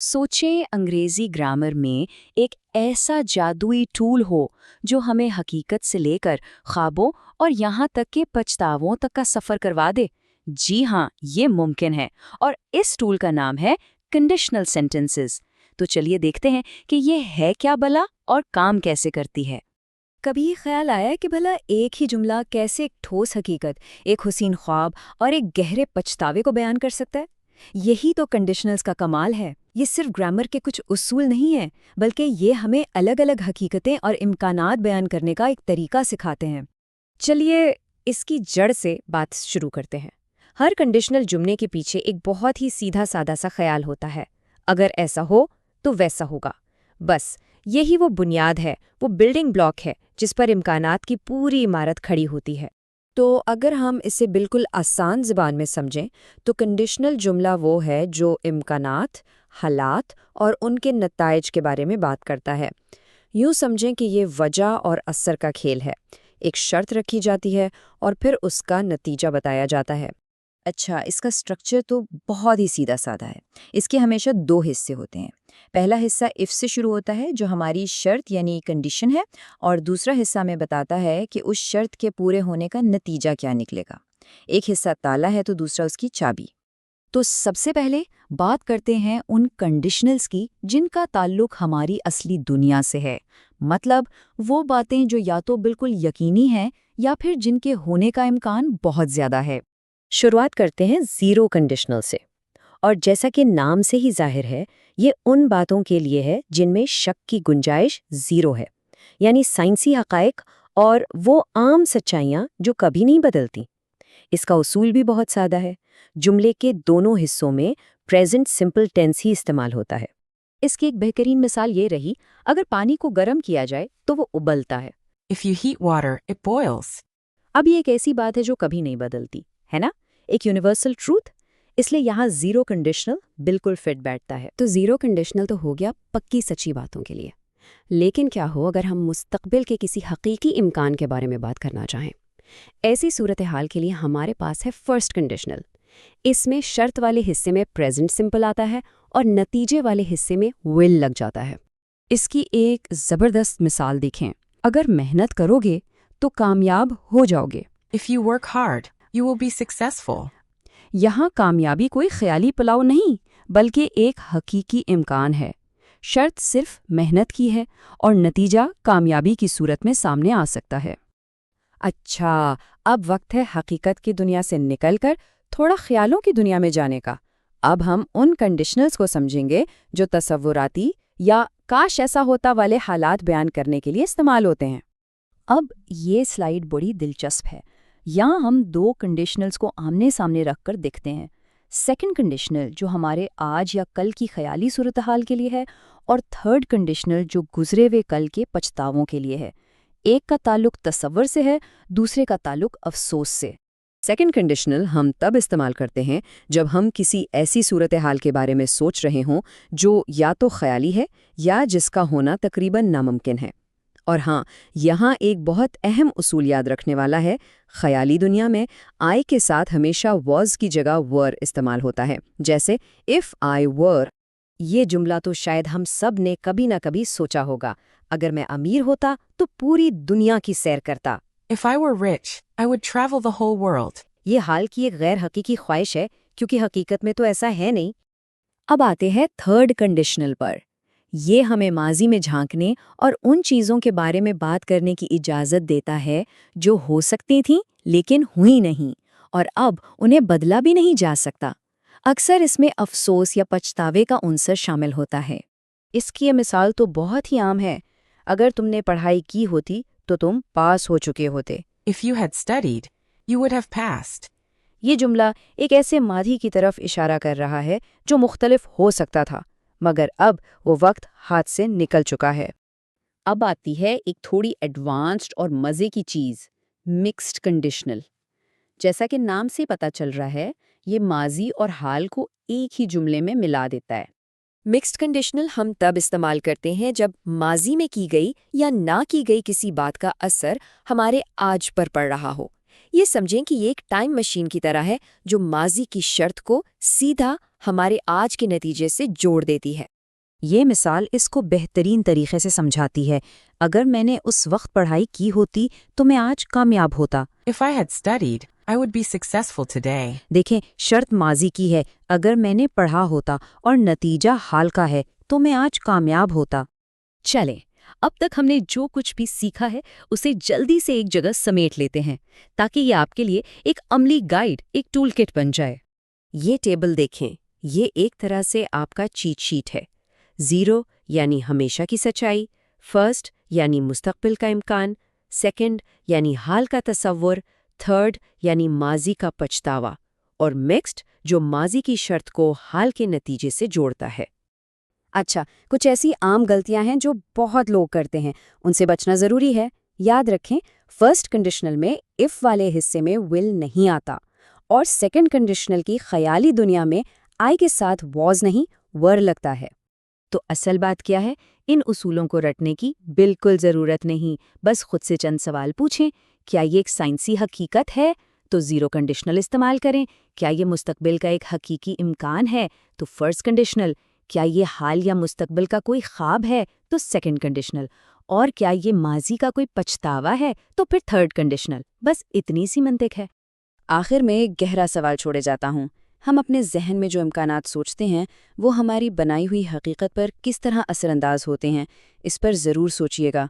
सोचें अंग्रेजी ग्रामर में एक ऐसा जादुई टूल हो जो हमें हकीकत से लेकर ख्वाबों और यहाँ तक के पछतावों तक का सफ़र करवा दे। जी हाँ, ये मुमकिन है और इस टूल का नाम है कंडीशनल सेंटेंसेस। तो चलिए देखते हैं कि ये है क्या भला और काम कैसे करती है। कभी ये ख्याल आया है कि भला एक ही जुमला कैसे एक ठोस हकीकत, एक हुसीन ख्वाब और एक गहरे पछतावे को बयान कर सकता है? यही तो कंडीशनल्स का कमाल है। ये सिर्फ ग्रामर के कुछ उसूल नहीं है, बल्कि ये हमें अलग अलग हकीकतें और इम्कानात बयान करने का एक तरीका सिखाते हैं। चलिए इसकी जड़ से बात शुरू करते हैं। हर कंडीशनल जुमले के पीछे एक बहुत ही सीधा सादा सा ख्याल होता है, अगर ऐसा हो तो वैसा होगा। बस यही वो बुनियाद है, वो बिल्डिंग ब्लॉक है जिस पर इम्कानात की पूरी इमारत खड़ी होती है। तो अगर हम इसे बिल्कुल आसान ज़बान में समझें तो कंडीशनल जुमला वो है जो इम्कानात, हालात और उनके नताइज के बारे में बात करता है। यूँ समझें कि ये वजह और असर का खेल है। एक शर्त रखी जाती है और फिर उसका नतीजा बताया जाता है। अच्छा, इसका स्ट्रक्चर तो बहुत ही सीधा साधा है। इसके हमेशा दो हिस्से होते हैं। पहला हिस्सा इफ से शुरू होता है जो हमारी शर्त यानी कंडीशन है, और दूसरा हिस्सा में बताता है कि उस शर्त के पूरे होने का नतीजा क्या निकलेगा। एक हिस्सा ताला है तो दूसरा उसकी चाबी। तो सबसे पहले बात करते हैं उन कंडीशनल्स की जिनका ताल्लुक हमारी असली दुनिया से है। मतलब वो बातें जो या तो बिल्कुल यकीनी हैं या फिर जिनके होने का इम्कान बहुत ज़्यादा है। शुरुआत करते हैं ज़ीरो कंडीशनल से। और जैसा कि नाम से ही जाहिर है, ये उन बातों के लिए है जिनमें शक की गुंजाइश ज़ीरो है, यानी साइंसी हक़ाइक़ और वो आम सच्चाइयाँ जो कभी नहीं बदलती। इसका उसूल भी बहुत सादा है। जुमले के दोनों हिस्सों में प्रेजेंट सिंपल टेंस ही इस्तेमाल होता है। इसकी एक बेहतरीन मिसाल ये रही, अगर पानी को गर्म किया जाए तो वो उबलता है। If you heat water, it boils. अब ये एक ऐसी बात है जो कभी नहीं बदलती, है ना? एक यूनिवर्सल ट्रूथ। इसलिए यहाँ ज़ीरो कंडीशनल बिल्कुल फिट बैठता है। तो ज़ीरो कंडीशनल तो हो गया पक्की सच्ची बातों के लिए। लेकिन क्या हो अगर हम मुस्तकबिल के किसी हकीकी इम्कान के बारे में बात करना चाहें? ऐसी सूरत हाल के लिए हमारे पास है फर्स्ट कंडीशनल। इसमें शर्त वाले हिस्से में प्रेजेंट सिंपल आता है और नतीजे वाले हिस्से में विल लग जाता है। इसकी एक ज़बरदस्त मिसाल देखें। अगर मेहनत करोगे तो कामयाब हो जाओगे। If you work hard, you will be successful. यहाँ कामयाबी कोई ख्याली पुलाव नहीं, बल्कि एक हकीकी इम्कान है। शर्त सिर्फ मेहनत की है और नतीजा कामयाबी की सूरत में सामने आ सकता है। अच्छा, अब वक्त है हकीकत की दुनिया से निकलकर थोड़ा ख्यालों की दुनिया में जाने का। अब हम उन कंडीशनल्स को समझेंगे जो तसव्वुराती या काश ऐसा होता वाले हालात बयान करने के लिए इस्तेमाल होते हैं। अब ये स्लाइड बड़ी दिलचस्प है। यहाँ हम दो कंडीशनल्स को आमने सामने रखकर देखते हैं। सेकंड कंडीशनल जो हमारे आज या कल की ख्याली सूरत हाल के लिए है, और थर्ड कंडीशनल जो गुजरे हुए कल के पछतावों के लिए है। एक का ताल्लुक तसव्वुर से है, दूसरे का ताल्लुक अफसोस से। सेकंड कंडीशनल हम तब इस्तेमाल करते हैं जब हम किसी ऐसी सूरत हाल के बारे में सोच रहे हों जो या तो ख्याली है या जिसका होना तकरीबन नामुमकिन है। और हाँ, यहाँ एक बहुत अहम उसूल याद रखने वाला है। ख्याली दुनिया में आई के साथ हमेशा वॉज की जगह वर इस्तेमाल होता है। जैसे इफ़ आई वर। ये जुमला तो शायद हम सब ने कभी ना कभी सोचा होगा, अगर मैं अमीर होता तो पूरी दुनिया की सैर करता। If I were rich, I would travel the whole world. ये हाल की एक गैर हकीकी ख्वाहिश है, क्योंकि हकीकत में तो ऐसा है नहीं। अब आते हैं थर्ड कंडीशनल पर। ये हमें माजी में झांकने और उन चीज़ों के बारे में बात करने की इजाज़त देता है जो हो सकती थीं लेकिन हुई नहीं, और अब उन्हें बदला भी नहीं जा सकता। अक्सर इसमें अफसोस या पछतावे का उनसर शामिल होता है। इसकी ये मिसाल तो बहुत ही आम है। अगर तुमने पढ़ाई की होती तो तुम पास हो चुके होते। If you had studied, you would have passed. ये जुमला एक ऐसे माधी की तरफ इशारा कर रहा है जो मुख्तलिफ हो सकता था, मगर अब वो वक्त हाथ से निकल चुका है। अब आती है एक थोड़ी एडवांस्ड और मज़े की चीज़, मिक्स्ड कंडीशनल। जैसा कि नाम से पता चल रहा है, ये माजी और हाल को एक ही जुमले में मिला देता है। मिक्स्ड कंडीशनल हम तब इस्तेमाल करते हैं जब माजी में की गई या ना की गई किसी बात का असर हमारे आज पर पड़ रहा हो। ये समझें कि ये एक टाइम मशीन की तरह है जो माजी की शर्त को सीधा ہمارے آج کے نتیجے سے جوڑ دیتی ہے۔ یہ مثال اس کو بہترین طریقے سے سمجھاتی ہے۔ اگر میں نے اس وقت پڑھائی کی ہوتی تو میں آج کامیاب ہوتا۔ If I had studied, I would be successful today. دیکھیں، شرط ماضی کی ہے۔ اگر میں نے پڑھا ہوتا اور نتیجہ حال کا ہے تو میں آج کامیاب ہوتا۔ چلیں، اب تک ہم نے جو کچھ بھی سیکھا ہے اسے جلدی سے ایک جگہ سمیٹ لیتے ہیں تاکہ یہ آپ کے لیے ایک عملی گائیڈ، ایک ٹول کٹ بن جائے۔ یہ ٹیبل دیکھیں، یہ ایک طرح سے آپ کا چیٹ شیٹ ہے۔ 0 یعنی ہمیشہ کی سچائی، فرسٹ یعنی مستقبل کا امکان، سیکنڈ یعنی حال کا تصور، تھرڈ یعنی ماضی کا پچھتاوا، اور مکسڈ جو ماضی کی شرط کو حال کے نتیجے سے جوڑتا ہے۔ اچھا، کچھ ایسی عام غلطیاں ہیں جو بہت لوگ کرتے ہیں، ان سے بچنا ضروری ہے۔ یاد رکھیں، فرسٹ کنڈیشنل میں اف والے حصے میں ول نہیں آتا، اور سیکنڈ کنڈیشنل کی خیالی دنیا میں آئی کے ساتھ واز نہیں ور لگتا ہے۔ تو اصل بات کیا ہے؟ ان اصولوں کو رٹنے کی بالکل ضرورت نہیں، بس خود سے چند سوال پوچھیں۔ کیا یہ ایک سائنسی حقیقت ہے؟ تو 0 کنڈیشنل استعمال کریں۔ کیا یہ مستقبل کا ایک حقیقی امکان ہے؟ تو فرسٹ کنڈیشنل۔ کیا یہ حال یا مستقبل کا کوئی خواب ہے؟ تو سیکنڈ کنڈیشنل۔ اور کیا یہ ماضی کا کوئی پچھتاوا ہے؟ تو پھر تھرڈ کنڈیشنل۔ بس اتنی سی منطق ہے۔ آخر میں ایک گہرا سوال چھوڑے جاتا ہوں، ہم اپنے ذہن میں جو امکانات سوچتے ہیں وہ ہماری بنائی ہوئی حقیقت پر کس طرح اثر انداز ہوتے ہیں؟ اس پر ضرور سوچیے گا۔